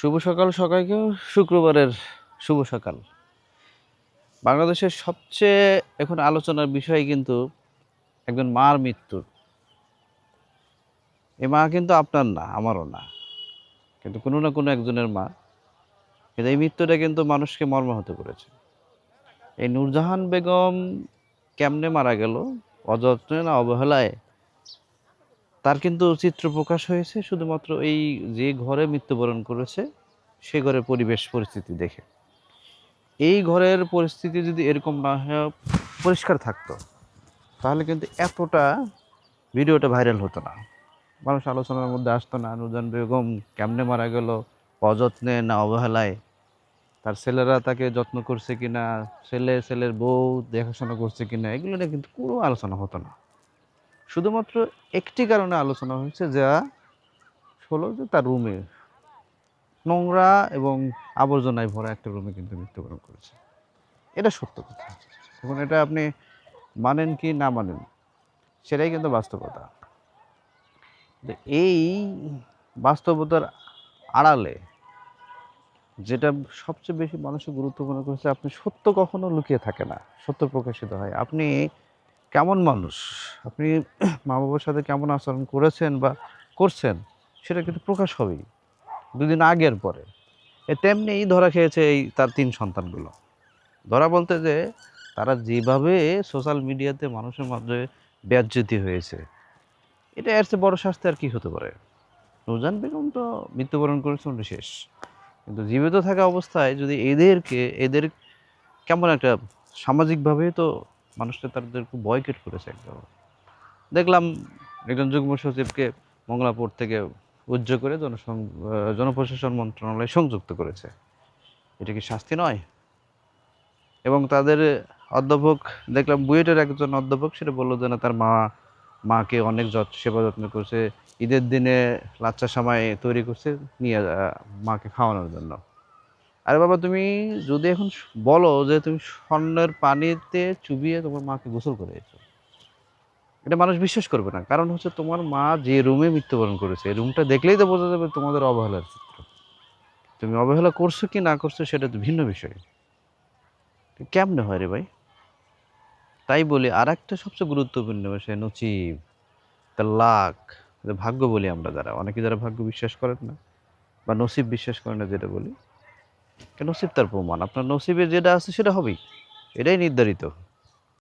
শুভ সকাল সকাইকেও শুক্রবারের শুভ সকাল। বাংলাদেশের সবচেয়ে এখন আলোচনার বিষয় কিন্তু একজন মার মৃত্যু। এই মা কিন্তু আপনার না, আমারও না। কিন্তু কোনো না কোনো একজনের মা। কিন্তু এই মৃত্যুটা কিন্তু মানুষকে মর্মাহত করেছে। এই নূরজাহান বেগম কেমনে মারা গেল? অযত্নে না অবহেলায়? তার কিন্তু চিত্র প্রকাশ হয়েছে শুধুমাত্র এই যে ঘরে মৃত্যুবরণ করেছে, সে ঘরের পরিবেশ পরিস্থিতি দেখে। এই ঘরের পরিস্থিতি যদি এরকম না হয়ে পরিষ্কার থাকতো, তাহলে কিন্তু এতটা ভিডিওটা ভাইরাল হতো না। মানুষ আলোচনার মধ্যে আসতো না, নূরজাহান বেগম কেমনে মারা গেল, অযত্নে না অবহেলায়, তার ছেলেরা তাকে যত্ন করছে কিনা, ছেলের বউ দেখাশোনা করছে কিনা, এগুলো নিয়ে কিন্তু কোনো আলোচনা হতো না। শুধুমাত্র একটি কারণে আলোচনা হয়েছে, যা হলো যে তার রুমে নোংরা এবং আবর্জনায় ভরা একটা রুমে কিন্তু মৃত্যুবরণ করেছে। এটা সত্য কথা। এখন এটা আপনি মানেন কি না মানেন, সেটাই কিন্তু বাস্তবতা। তো এই বাস্তবতার আড়ালে যেটা সবচেয়ে বেশি মানুষের গুরুত্বপূর্ণ করেছে, আপনি সত্য কখনো লুকিয়ে থাকে না, সত্য প্রকাশিত হয়। আপনি কেমন মানুষ, আপনি মা বাবার সাথে কেমন আচরণ করেছেন বা করছেন, সেটা কিন্তু প্রকাশ হবেই দুদিন আগের পরে। তেমনিই ধরা খেয়েছে এই তার ৩ সন্তানগুলো। ধরা বলতে যে তারা যেভাবে সোশ্যাল মিডিয়াতে মানুষের মাঝে বেজ্জতি হয়েছে, এটা এর চেয়ে বড় শাস্তি আর কি হতে পারে? নূরজাহান বেগম তো মৃত্যুবরণ করেছেন, উনি শেষ। কিন্তু জীবিত থাকা অবস্থায় যদি এদের কেমন একটা সামাজিকভাবে তো মানুষটা তাদের খুব বয়কট করেছে একদম। দেখলাম একজন যুগ্ম সচিবকে মংলাপুর থেকে উজ্জ করে জনপ্রশাসন মন্ত্রণালয়ে সংযুক্ত করেছে। এটা কি শাস্তি নয়? এবং তাদের অধ্যাপক, দেখলাম বুয়েটের একজন অধ্যাপক, সেটা বললো যে না, তার মাকে অনেক সেবা যত্ন করছে, ঈদের দিনে লাচ্চা সেমাই তৈরি করছে নিয়ে মাকে খাওয়ানোর জন্য। আরে বাবা, তুমি যদি এখন বলো যে তুমি স্বর্ণের পানিতে চুবিয়ে তোমার মাকে গোসল করিয়েছো, এটা মানুষ বিশ্বাস করবে না। কারণ হচ্ছে তোমার মা যে রুমে মৃত্যুবরণ করেছে, এই রুমটা দেখলেই তো বোঝা যাবে তোমাদের অবহেলার চিত্র। তুমি অবহেলা করছো কি না করছো সেটা তো ভিন্ন বিষয়। কেমনে হয় রে ভাই? তাই বলি, আর একটা সবচেয়ে গুরুত্বপূর্ণ বিষয় নসিব, তার লাক, ভাগ্য বলি আমরা, যারা অনেকে যারা ভাগ্য বিশ্বাস করেন না বা নসিব বিশ্বাস করেন না, যেটা বলি, নসিব তার প্রমাণ। আপনার নসিবে যেটা আছে সেটা হবেই, এটাই নির্ধারিত।